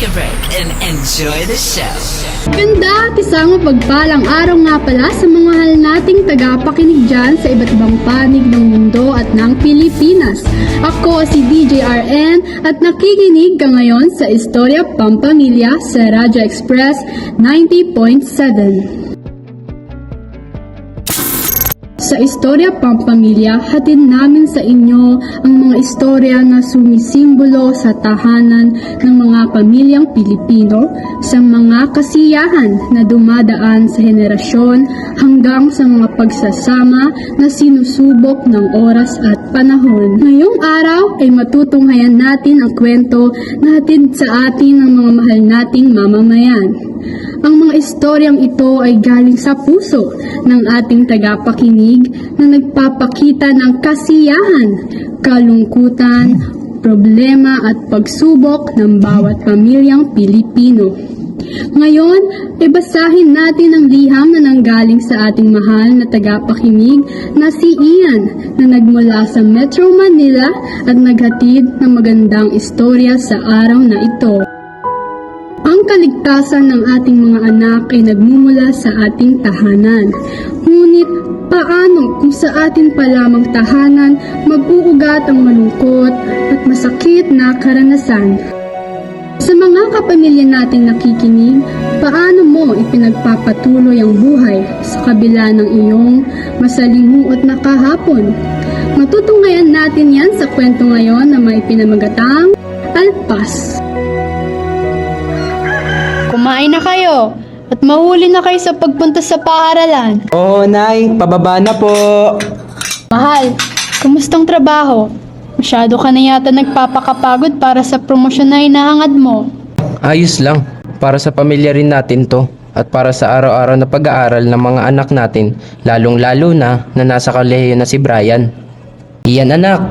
a break and enjoy the show. Ganda at isang mapagpalang araw nga pala sa mga mahal nating tagapakinig dyan sa iba't ibang panig ng mundo at ng Pilipinas. Ako si DJRN at nakikinig ka ngayon sa Istorya Pampamilya sa Radyo Express 90.7. Sa Istorya Pampamilya, hatid namin sa inyo ang mga istorya na sumisimbolo sa tahanan ng mga pamilyang Pilipino, sa mga kasiyahan na dumadaan sa henerasyon hanggang sa mga pagsasama na sinusubok ng oras at panahon. Ngayong araw ay matutunghayan natin ang kwento na hatid sa atin ng mga mahal nating mamamayan. Ang mga istoryang ito ay galing sa puso ng ating tagapakinig na nagpapakita ng kasiyahan, kalungkutan, problema at pagsubok ng bawat pamilyang Pilipino. Ngayon, ibasahin natin ang liham na nanggaling sa ating mahal na tagapakinig na si Ian na nagmula sa Metro Manila at naghatid ng magandang istorya sa araw na ito. Ang kaligtasan ng ating mga anak ay nagmumula sa ating tahanan. Ngunit paano kung sa atin pa lamang tahanan mag-uugat ang malungkot at masakit na karanasan? Sa mga kapamilya nating nakikinig, paano mo ipinagpapatuloy ang buhay sa kabila ng iyong masalimuot na kahapon? Matutunghayan natin yan sa kwento ngayon na may pinamagatang Alpas. Kumain na kayo at mahuli na kayo sa pagpunta sa paaralan. Oo, Nay. Pababa na po. Mahal, kumustang trabaho? Masyado ka na yata nagpapakapagod para sa promosyon na hinahangad mo. Ayos lang. Para sa pamilya rin natin to. At para sa araw-araw na pag-aaral ng mga anak natin. Lalong-lalo na nasa kolehiyo na si Brian. Iyan anak.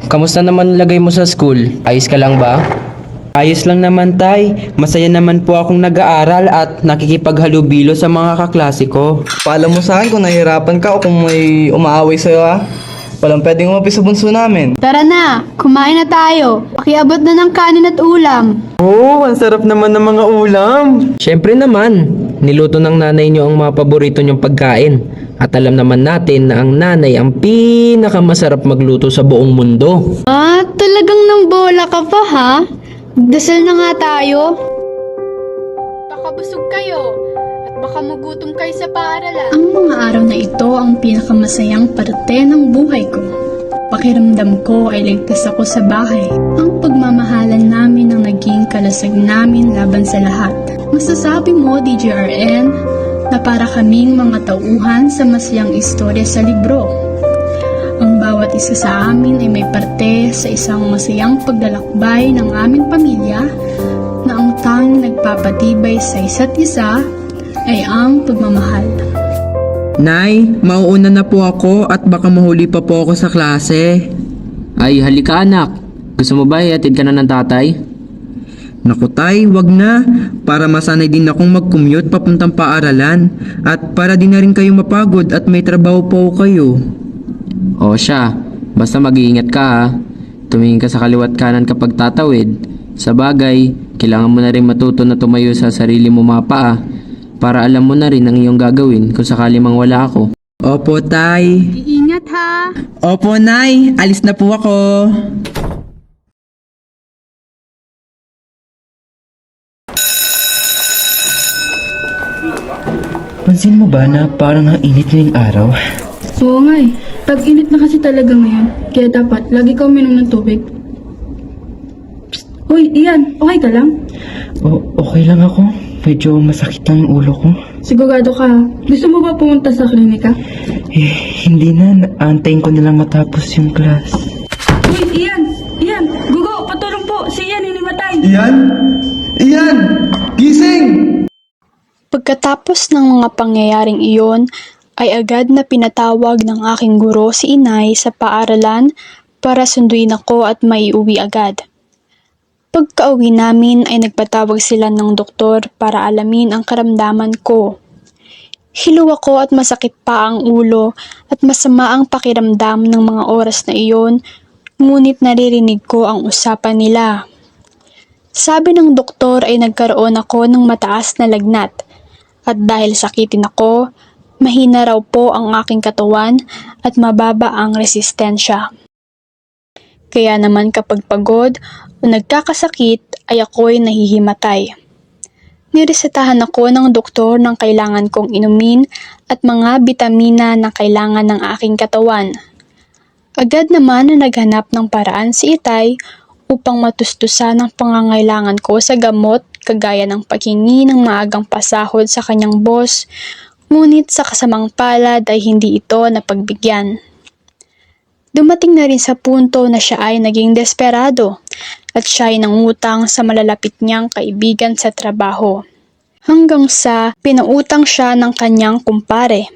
Kamusta naman lagay mo sa school? Ayos ka lang ba? Ayos lang naman, Tay. Masaya naman po akong nag-aaral at nakikipaghalubilo sa mga kaklase ko. Paalam mo sa akin kung nahihirapan ka o kung may umaaway sa'yo ha. Walang pwedeng umapi sa bunso namin. Tara na, kumain na tayo. Pakiabot na ng kanin at ulam. Oo, ang sarap naman ng mga ulam. Syempre naman. Niluto ng nanay niyo ang mga paborito niyong pagkain. At alam naman natin na ang nanay ang pinakamasarap magluto sa buong mundo. Ah, talagang nang bola ka pa ha? Dasal na nga tayo. Baka busog kayo at baka magutom kayo sa paaralan. Ang mga araw na ito ang pinakamasayang parte ng buhay ko. Pakiramdam ko ay ligtas ako sa bahay. Ang pagmamahalan namin ang naging kalasag namin laban sa lahat. Masasabi mo, DJRN, na para kaming mga tauhan sa masayang istorya sa libro. Ang bawat isa sa amin ay may parte sa isang masayang paglalakbay ng aming pamilya na ang tanging nagpapatibay sa isa't isa ay ang pagmamahal. Nay, mauuna na po ako at baka mahuli pa po ako sa klase. Ay, halika anak. Gusto mo ba ihatid ka na ng tatay? Naku, Tay, wag na. Para masanay din akong mag-commute papuntang paaralan. At para din na rin kayo mapagod at may trabaho po kayo. O siya, basta mag-iingat ka ha. Tumingin ka sa kaliwat kanan kapag tatawid. Sa bagay, kailangan mo na rin matuto na tumayo sa sarili mo mga paa para alam mo na rin ang iyong gagawin kung sakali mang wala ako. Opo, Tay. Iingat ha! Opo, Nay. Alis na po ako. Pansin mo ba na parang ang init ngayong araw? Oo nga eh. Tag-init na kasi talaga ngayon. Kaya dapat, lagi ka uminom ng tubig. Psst! Uy, Ian, okay ka lang? Okay lang ako. Medyo masakit ang ulo ko. Sigurado ka. Gusto mo ba pumunta sa klinika? Hindi na. Aantayin ko nilang matapos yung class. Uy, Ian! Ian! Gugo! Patulong po! Si Ian hinimatay! Iyan! Iyan! Gising! Pagkatapos ng mga pangyayaring iyon, ay agad na pinatawag ng aking guro si inay sa paaralan para sunduin ako at maiuwi agad. Pagka-uwi namin ay nagpatawag sila ng doktor para alamin ang karamdaman ko. Hiluw ako at masakit pa ang ulo at masama ang pakiramdam ng mga oras na iyon, ngunit naririnig ko ang usapan nila. Sabi ng doktor ay nagkaroon ako ng mataas na lagnat at dahil sakitin ako, mahina raw po ang aking katawan at mababa ang resistensya. Kaya naman kapag pagod o nagkakasakit ay ako'y nahihimatay. Niresetahan ako ng doktor ng kailangan kong inumin at mga bitamina na kailangan ng aking katawan. Agad naman na naghanap ng paraan si Itay upang matustusan ang pangangailangan ko sa gamot kagaya ng paghingi ng maagang pasahod sa kanyang boss, ngunit sa kasamang palad ay hindi ito napagbigyan. Dumating na rin sa punto na siya ay naging desperado at siya ay nangutang sa malalapit niyang kaibigan sa trabaho. Hanggang sa pinautang siya ng kanyang kumpare.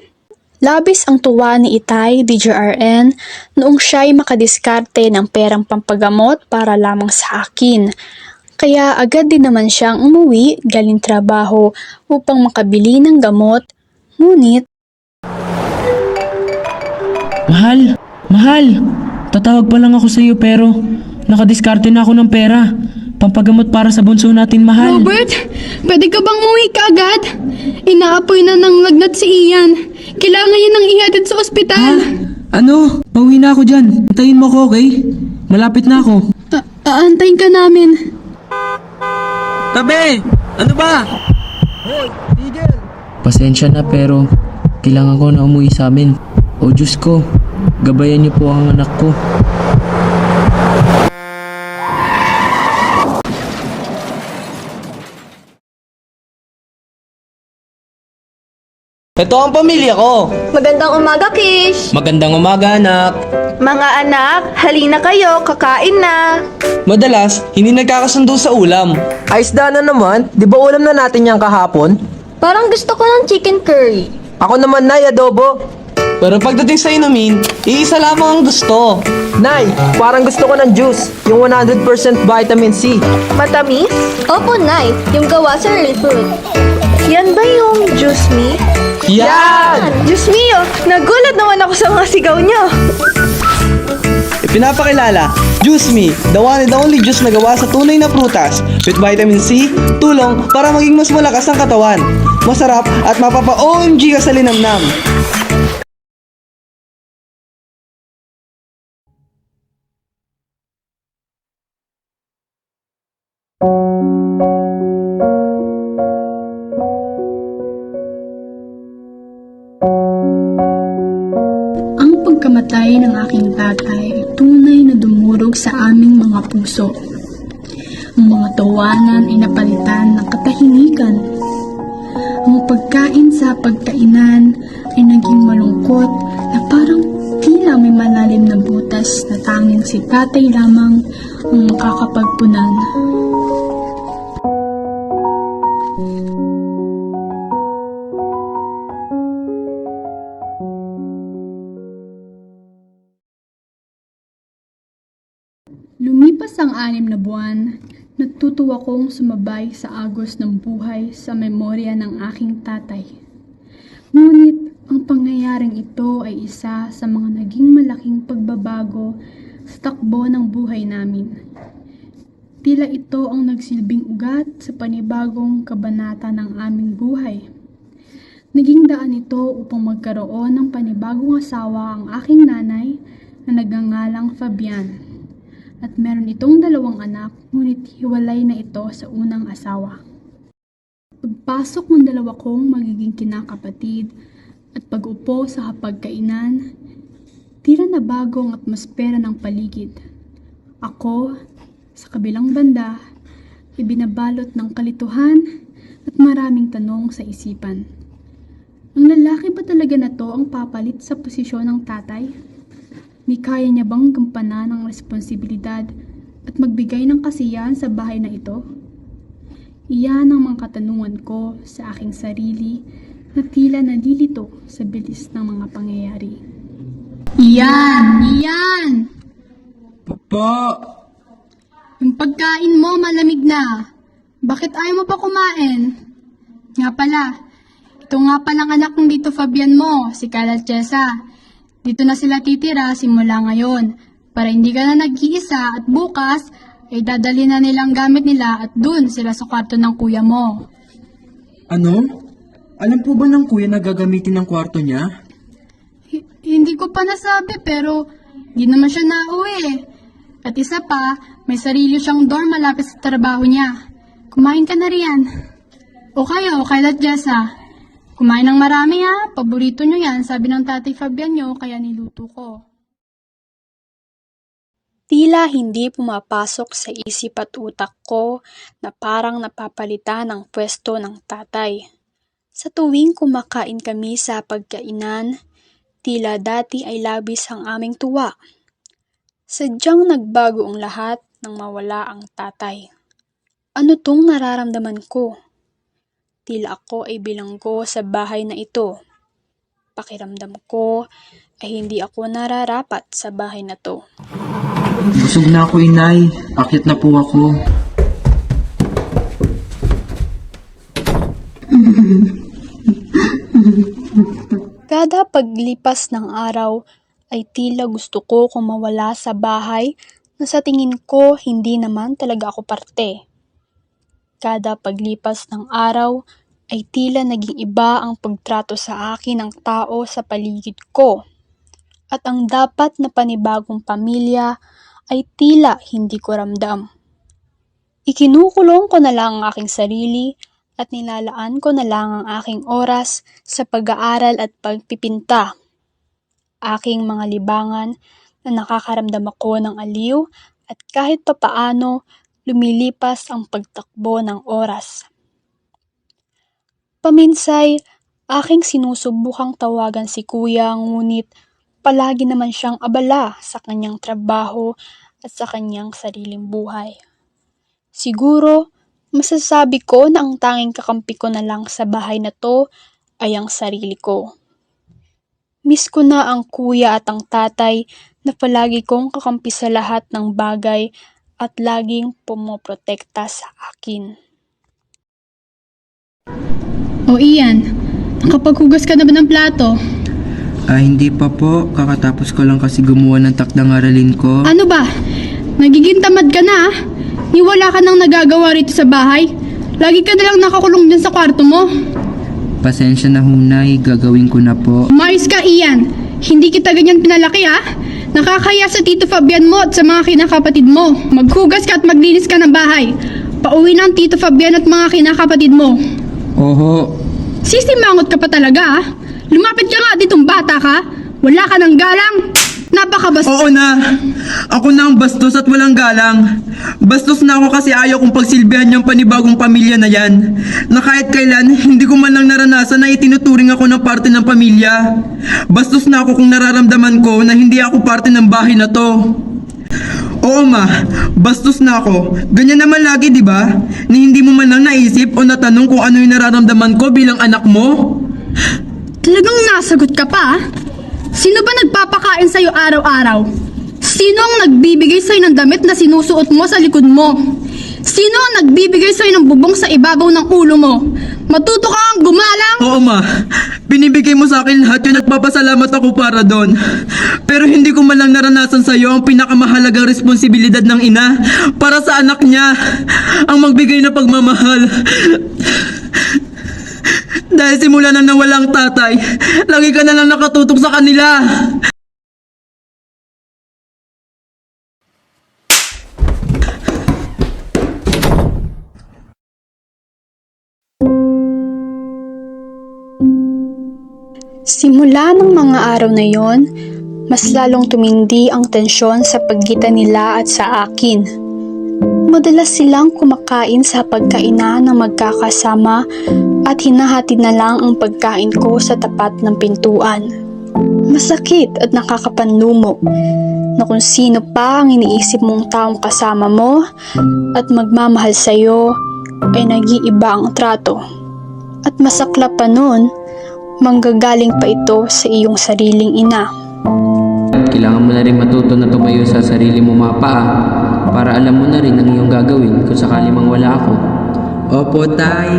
Labis ang tuwa ni Itay DJRN noong siya ay makadiskarte ng perang pampagamot para lamang sa akin. Kaya agad din naman siyang umuwi galing trabaho upang makabili ng gamot. Ngunit Mahal! Tatawag pa lang ako sa iyo pero nakadiskarte na ako ng pera. Pampagamot para sa bunso natin, mahal. Robert, pwede ka bang umuwi ka agad? Inaapoy na ng lagnat si Ian. Kailangan niya nang ihatid sa ospital. Ano? Pauwi na ako dyan. Antayin mo ko, okay? Malapit na ako. Aantayin ka namin. Tabi! Ano ba? Pasensya na pero kailangan ko na umuwi sa amin. O Diyos ko, gabayan niyo po ang anak ko. Ito ang pamilya ko. Magandang umaga, Kish! Magandang umaga, anak. Mga anak, halina kayo, kakain na! Madalas, hindi nagkakasundo sa ulam. Ayos na naman, di ba ulam na natin yan kahapon? Parang gusto ko ng chicken curry. Ako naman, Nay, adobo. Pero pagdating sa inumin, iisa lamang ang gusto. Nay, parang gusto ko ng juice, yung 100% vitamin C. Matamis? Opo, Nay. Yung gawa sa real fruit. Yan ba yung juice me? Yan! Juice me, oh! Nagulat naman ako sa mga sigaw niyo. Ipinapakilala, Juice Me, the one and only juice na gawa sa tunay na prutas with vitamin C, tulong para maging mas malakas ang katawan. Masarap at mapapa-OMG ka sa linamnam. Ang pagkamatay ng aking tatay ay tunay na dumurog sa aming mga puso. Ang mga tawanan ay napalitan ng katahimikan. Ang pagkain sa pagkainan ay naging malungkot na parang tila may malalim na butas na tanging si tatay lamang ang makakapagpunan. Lumipas ang 6 na buwan, natutuwa kong sumabay sa agos ng buhay sa memorya ng aking tatay. Ngunit ang pangyayaring ito ay isa sa mga naging malaking pagbabago sa takbo ng buhay namin. Tila ito ang nagsilbing ugat sa panibagong kabanata ng aming buhay. Naging daan ito upang magkaroon ng panibagong asawa ang aking nanay na nagngangalang Fabian. At meron itong 2 anak, ngunit hiwalay na ito sa unang asawa. Pagpasok ng 2 kong magiging kinakapatid at pag-upo sa hapagkainan, tila na bago ang atmosfera ng paligid. Ako, sa kabilang banda, ibinabalot ng kalituhan at maraming tanong sa isipan. Ang lalaki ba talaga na to ang papalit sa posisyon ng tatay? Ni kaya niya bang gampanan ang responsibilidad at magbigay ng kasiyahan sa bahay na ito? Iyan ang mga katanungan ko sa aking sarili na tila nalilito sa bilis ng mga pangyayari. Iyan! Papa! Yung pagkain mo malamig na. Bakit ayaw mo pa kumain? Nga pala, ito nga palang anak ng Tito Fabian mo, si Kala Chesa. Dito na sila titira simula ngayon para hindi ka na nag-iisa at bukas Eh dadali na nilang gamit nila at dun sila sa kwarto ng kuya mo. Ano? Alam po ba ng kuya na gagamitin ng kwarto niya? Hindi ko pa nasabi pero di naman siya nauwi. At isa pa, may sarili siyang dorm malapit sa trabaho niya. Kumain ka na riyan. O kayo, kailat Jessa. Kumain ng marami ha, paborito nyo yan, sabi ng tatay Fabian nyo, kaya niluto ko. Tila hindi pumapasok sa isip at utak ko na parang napapalitan ang pwesto ng tatay. Sa tuwing kumakain kami sa pagkainan, tila dati ay labis ang aming tuwa. Sadyang nagbago ang lahat nang mawala ang tatay. Ano tong nararamdaman ko? Tila ako ay bilanggo sa bahay na ito. Pakiramdam ko ay hindi ako nararapat sa bahay na to. Busog na ako, inay. Akyat na po ako. Kada paglipas ng araw ay tila gusto ko kung mawala sa bahay na sa tingin ko hindi naman talaga ako parte. Kada paglipas ng araw ay tila naging iba ang pagtrato sa akin ng tao sa paligid ko. At ang dapat na panibagong pamilya ay tila hindi ko ramdam. Ikinukulong ko na lang ang aking sarili at nilalaan ko na lang ang aking oras sa pag-aaral at pagpipinta. Aking mga libangan na nakakaramdam ako ng aliw at kahit papaano lumilipas ang pagtakbo ng oras. Paminsay, aking sinusubukang tawagan si kuya ngunit palagi naman siyang abala sa kanyang trabaho at sa kanyang sariling buhay. Siguro, masasabi ko na ang tanging kakampi ko na lang sa bahay na to ay ang sarili ko. Miss ko na ang kuya at ang tatay na palagi kong kakampi sa lahat ng bagay at laging pumoprotekta sa akin. O Ian, nakapaghugas ka na ba ng plato? Hindi pa po. Kakatapos ko lang kasi gumawa ng takdang aralin ko. Ano ba? Nagiging tamad ka na ah? Ni wala ka nang nagagawa rito sa bahay? Lagi ka na lang nakakulong dyan sa kwarto mo. Pasensya na, Hunay. Gagawin ko na po. Umayos ka, Ian. Hindi kita ganyan pinalaki, ha? Nakakaya sa Tito Fabian mo at sa mga kinakapatid mo. Maghugas ka at maglinis ka ng bahay. Pauwi ng Tito Fabian at mga kinakapatid mo. Oho. Sisimangot ka pa talaga, ha? Lumapit ka nga ditong bata ka. Wala ka ng galang. Napakabastos. Oo na. Ako na ang bastos at walang galang. Bastos na ako kasi ayaw kong pagsilbihan yung panibagong pamilya na yan. Na kahit kailan, hindi ko man lang naranasan na itinuturing ako ng parte ng pamilya. Bastos na ako kung nararamdaman ko na hindi ako parte ng bahay na to. Oo ma, bastos na ako. Ganyan naman lagi, di ba? Ni hindi mo man lang naisip o natanong kung ano yung nararamdaman ko bilang anak mo. Talagang nasagot ka pa, ha? Sino ba nagpapakain sa'yo araw-araw? Sino ang nagbibigay sa'yo ng damit na sinusuot mo sa likod mo? Sino ang nagbibigay sa'yo ng bubong sa ibabaw ng ulo mo? Matuto ka ang gumalang! Oo ma, binibigay mo sa akin lahat yung nagpapasalamat ako para doon. Pero hindi ko man lang naranasan sa'yo ang pinakamahalagang responsibilidad ng ina para sa anak niya, ang magbigay na pagmamahal. Dahil simula na nawalang tatay, lagi ka na lang nakatutok sa kanila. Simula ng mga araw na yon, mas lalong tumindi ang tensyon sa pagitan nila at sa akin. Madalas silang kumakain sa pagkainan na magkakasama at hinahatid na lang ang pagkain ko sa tapat ng pintuan. Masakit at nakakapanlumo na kung sino pa ang iniisip mong taong kasama mo at magmamahal sa'yo ay nag-iiba ang trato. At masaklap pa nun, manggagaling pa ito sa iyong sariling ina. Kailangan mo na rin matuto na tumayo sa sarili mo mga paa para alam mo na rin ang iyong gagawin kung sakali mang wala ako. Opo, tay.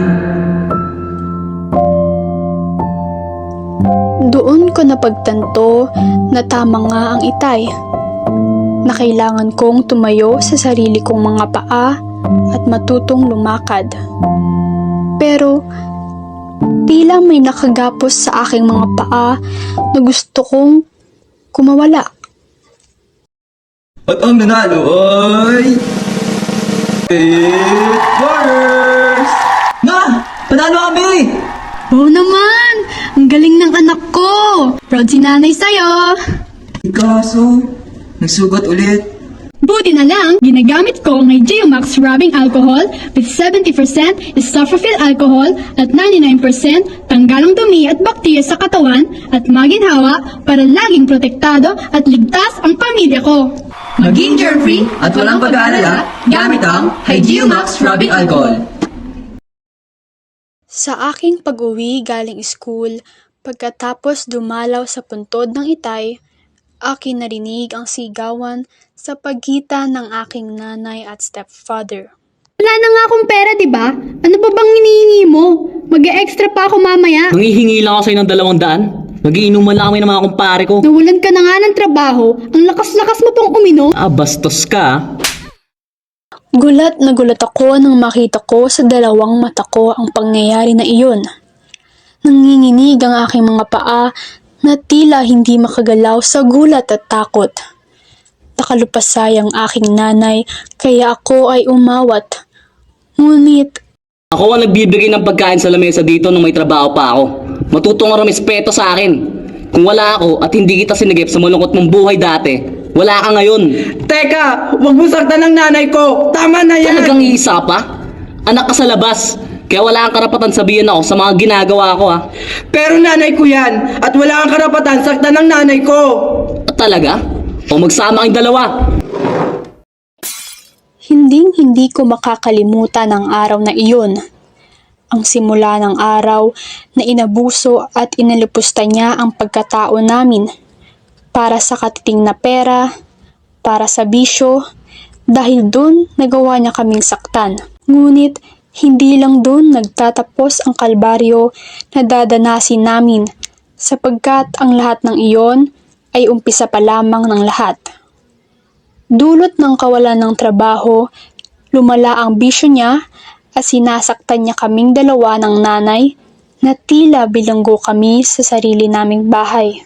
Doon ko napagtanto na tama nga ang itay. na kailangan kong tumayo sa sarili kong mga paa at matutong lumakad. Pero tila may nakagapos sa aking mga paa na gusto kong kumawala. At ang nanalo ay... Eight Warriors! Ma! Panalo kami! Oo naman! Ang galing ng anak ko! Proud si nanay sa'yo! Kaso, nagsugat ulit. Buti na lang, ginagamit ko ang Geomax rubbing alcohol with 70% isopropyl alcohol at 99% tanggalong dumi at bakterya sa katawan at maginhawa para laging protektado at ligtas ang pamilya ko. Maging germ-free at walang pag-aalala gamit ang Geomax rubbing alcohol. Sa aking pag-uwi galing school, pagkatapos dumalaw sa puntod ng Itay, akin narinig ang sigawan sa pagitan ng aking nanay at stepfather. Wala na nga akong pera, di ba? Ano pa bang hinihingi mo? Mag-e-extra pa ako mamaya. Manghihingi lang ako sa'yo ng 200. Magiinuman lang kami ng mga kumpare ko. Nawalan ka na nga ng trabaho, ang lakas-lakas mo pang uminom. Bastos ka. Gulat na gulat ako nang makita ko sa dalawang mata ko ang pangyayari na iyon. Nanginginig ang aking mga paa na tila hindi makagalaw sa gulat at takot. Nakalupasay ang aking nanay kaya ako ay umawat. Ngunit Ako ang nagbibigay ng pagkain sa lamesa dito nung may trabaho pa ako. Matutong ang respeto sa akin. Kung wala ako at hindi kita sinigip sa malungkot mong buhay dati, wala ka ngayon. Teka! Huwag mo saktan ng nanay ko! Tama na yan! Talagang iisa pa? Anak ka sa labas. Kaya wala kang karapatan sabihin ako sa mga ginagawa ko ha. Pero nanay ko yan! At wala kang karapatan saktan ng nanay ko! Talaga? O magsama kayong dalawa? hinding-hindi ko makakalimutan ang araw na iyon. Ang simula ng araw na inabuso at inalipusta niya ang pagkatao namin para sa katiting na pera, para sa bisyo, dahil dun nagawa niya kaming saktan. Ngunit hindi lang dun nagtatapos ang kalbaryo na dadanasin namin sapagkat ang lahat ng iyon ay umpisa pa lamang ng lahat. Dulot ng kawalan ng trabaho, lumala ang bisyo niya at sinasaktan niya kaming dalawa ng nanay na tila bilanggo kami sa sarili naming bahay.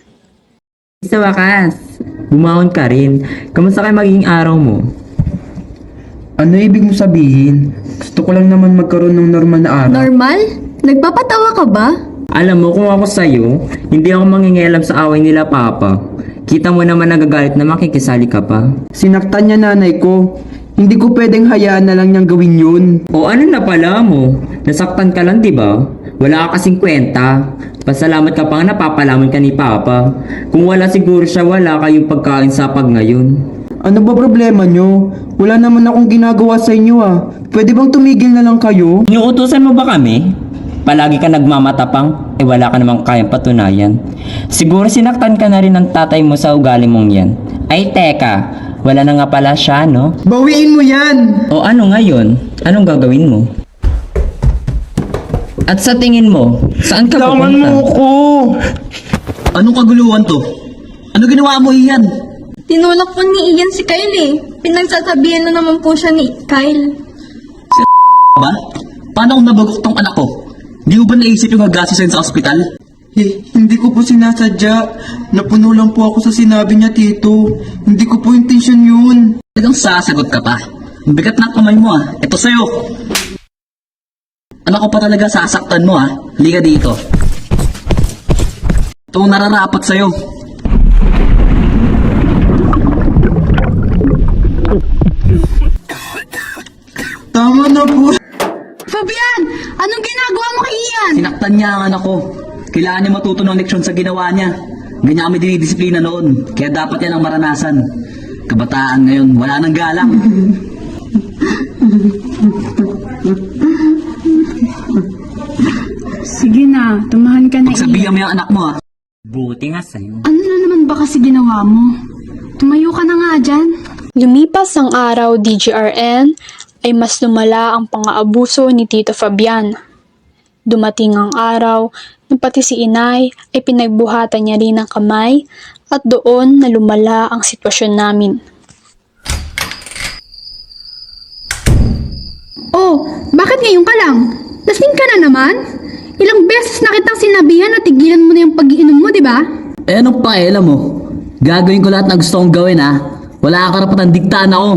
Sa wakas, bumangon ka rin. Kamusta kayo magiging araw mo? Ano ibig mo sabihin? Gusto ko lang naman magkaroon ng normal na araw. Normal? Nagpapatawa ka ba? Alam mo, kung ako sa'yo, hindi ako mangingialam sa away nila papa. Kita mo naman nagagalit na makikisali ka pa. Sinaktan niya nanay ko. Hindi ko pwedeng hayaan na lang niyang gawin yun. O ano na pala mo? Nasaktan ka lang, di ba? Wala ka kasing kwenta. Pasalamat ka pa nga napapalaman ka ni papa. Kung wala siguro siya, wala kayong pagkain sa pag ngayon. Ano ba problema niyo? Wala naman akong ginagawa sa inyo ah. Pwede bang tumigil na lang kayo? Inuutusan mo ba kami? Palagi ka nagmamatapang, wala ka namang kayang patunayan. Siguro sinaktan ka na rin ng tatay mo sa ugali mong yan. Ay teka, wala na nga pala siya, no? Bawiin mo yan! O ano ngayon? Anong gagawin mo? At sa tingin mo, saan ka Laman mo pupunta? ko! Anong kaguluhan to? Ano ginawa mo, Ian? Tinulak po ni Ian si Kyle eh. Pinagsasabihan na naman po siya ni Kyle. Ba? Paano kung nabagok tong anak ko? Di mo ba naisip yung gagastusin sa ospital? Hindi ko po sinasadya. Napuno lang po ako sa sinabi niya, Tito. Hindi ko po intensyon yun. Talagang sasagot ka pa. Ang bigat na kamay mo ah. Ito sa'yo. Anak ko pa talaga sasaktan mo ah. Halika dito. Ito ang nararapat sa'yo. Tama na po. Fabian! Anong ginagawa mo kay Ian? Sinaktan niya ang anak ko. Kailangan niya matuto ng leksyon sa ginawa niya. Ganyan kami dinidisiplina noon. Kaya dapat yan ang maranasan. Kabataan ngayon, wala nang galang. Sige na, tumahan ka na Ian. Pagsabihan mo yung anak mo ah. Buti nga sa'yo. Ano na naman ba kasi ginawa mo? Tumayo ka na nga dyan. Lumipas ang araw, DGRN, ay mas lumala ang pang-aabuso ni Tito Fabian. Dumating ang araw na pati si inay ay pinagbuhatan niya rin ng kamay at doon na lumala ang sitwasyon namin. Oh, bakit ngayon ka lang? Lasing ka na naman? Ilang beses na kitang sinabihan na tigilan mo na yung pag-iinom mo, di ba? Eh anong pakialam mo? Gagawin ko lahat ng gusto kong gawin ha. Wala ka karapatan diktaan ako.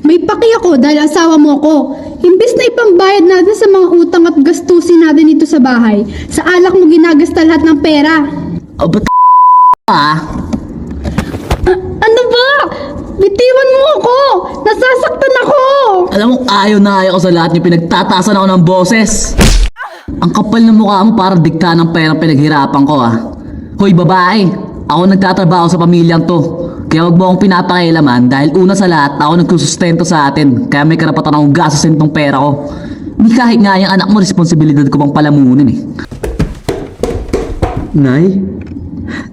May paki ako dahil asawa mo ako. Imbis na ipambayad natin sa mga utang at gastusin natin dito sa bahay, sa alak mo ginagasta lahat ng pera. O ba't ha? Ano ba? Bitiwan mo ako! Nasasaktan ako! Alam mo, ayaw na ayaw ko sa lahat niyo, pinagtataasan ako ng boses. Ang kapal ng mukha mo para diktahan ng perang pinaghirapan ko ha. Hoy babae, ako nagtatrabaho sa pamilyang to. Kaya wag mo akong pinapakialaman dahil una sa lahat ako nagsusustento sa atin. Kaya may karapatan akong gastusin tong pera ko. Hindi kahit nga yung anak mo, responsibilidad ko pang palamunin eh. Nay?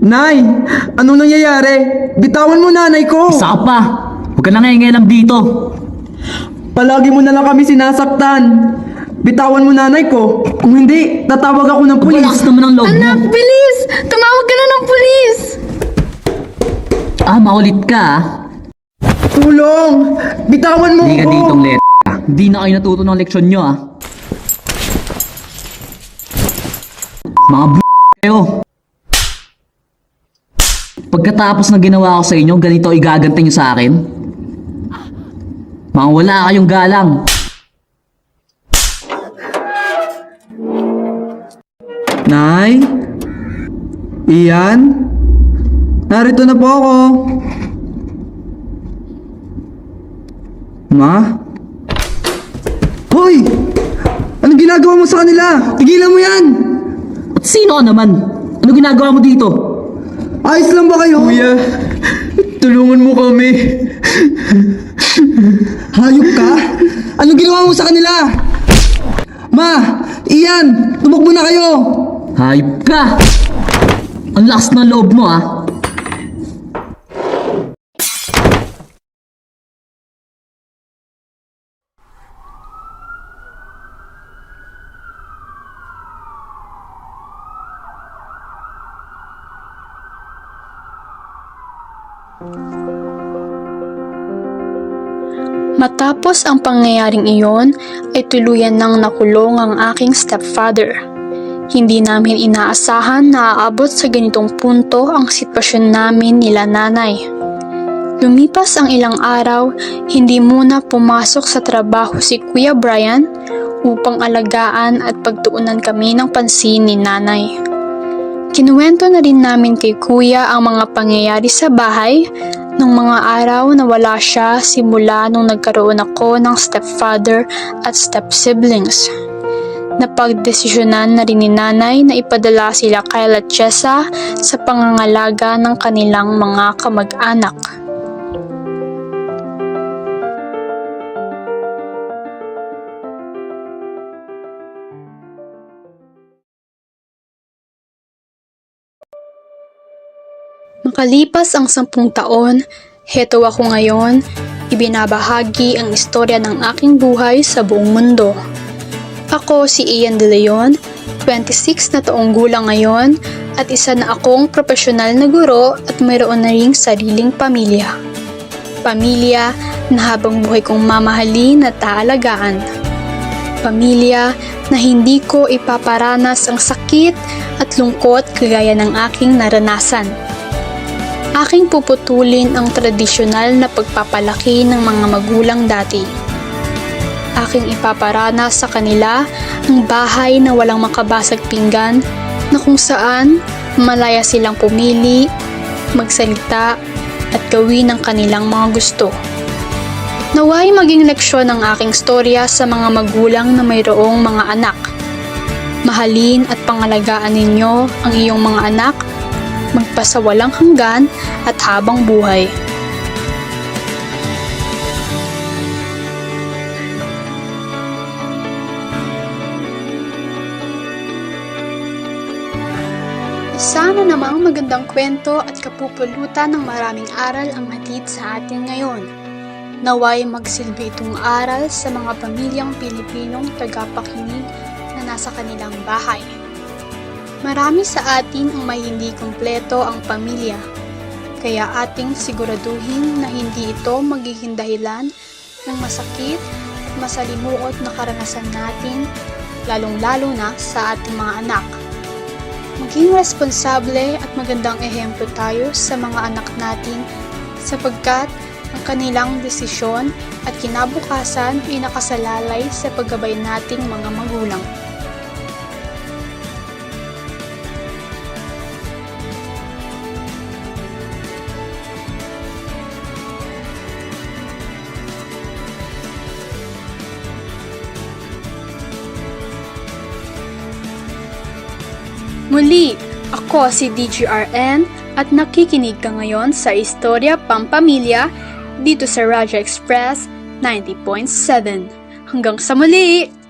Nay! Anong nangyayari? Bitawan mo nanay ko! Isa ka pa! Huwag ka na ngayon dito! Palagi mo na lang kami sinasaktan. Bitawan mo nanay ko. Kung hindi, tatawag ako ng pulis. Palakas naman ang loob mo! Anak, bilis! Tumawag ka na ng pulis! Ah, makulit ka ah. Tulong! Bitawan mo Hindi ka ako! ditong Hindi na kayo natuto ng leksyon nyo ah. Mga kayo. Pagkatapos ng ginawa ko sa inyo, ganito igaganti nyo sa akin? Mga wala kayong galang. Nay? Ian? Narito na po ako. Ma? Hoy! Anong ginagawa mo sa kanila? Tigilan mo yan! At sino ka naman? Ano ginagawa mo dito? Ayos lang ba kayo? Kuya, tulungan mo kami. Hayop ka? Anong ginawa mo sa kanila? Ma! Ian! Tumakbo na kayo! Hayop ka! Ang lakas ng loob mo ah. Matapos ang pangyayaring iyon, ay tuluyan nang nakulong ang aking stepfather. Hindi namin inaasahan na aabot sa ganitong punto ang sitwasyon namin nila nanay. Lumipas ang ilang araw, hindi muna pumasok sa trabaho si Kuya Brian upang alagaan at pagtuunan kami ng pansin ni nanay. Kinuwento na rin namin kay Kuya ang mga pangyayari sa bahay ng mga araw na wala siya simula nung nagkaroon ako ng stepfather at step-siblings. Napagdesisyonan na rin ni nanay na ipadala sila Kyle at Jessa sa pangangalaga ng kanilang mga kamag-anak. Makalipas ang 10 taon, heto ako ngayon, ibinabahagi ang istorya ng aking buhay sa buong mundo. Ako si Ian De Leon, 26 na taong gulang ngayon at isa na akong profesional na guro at mayroon na ring sariling pamilya. Pamilya na habang buhay kong mamahalin at aalagaan. Pamilya na hindi ko ipaparanas ang sakit at lungkot kagaya ng aking naranasan. Aking puputulin ang tradisyonal na pagpapalaki ng mga magulang dati. Aking ipaparanas sa kanila ang bahay na walang makabasag pinggan na kung saan malaya silang pumili, magsalita at gawin ang kanilang mga gusto. Naway maging leksyon ang aking storya sa mga magulang na mayroong mga anak. Mahalin at pangalagaan ninyo ang iyong mga anak, magpasawalang hanggan at habang buhay. Sana namang magandang kwento at kapupulutan ng maraming aral ang hatid sa atin ngayon. Naway magsilbi itong aral sa mga pamilyang Pilipinong tagapakinig na nasa kanilang bahay. Marami sa atin ang may hindi kumpleto ang pamilya, kaya ating siguraduhin na hindi ito magiging dahilan ng masakit masalimuot na karanasan natin, lalong-lalo na sa ating mga anak. Maging responsable at magandang ehemplo tayo sa mga anak natin sapagkat ang kanilang desisyon at kinabukasan ay nakasalalay sa paggabay nating mga magulang. Muli, ako si DGRN at nakikinig ka ngayon sa Istorya Pampamilya dito sa Radyo Express 90.7. Hanggang sa muli!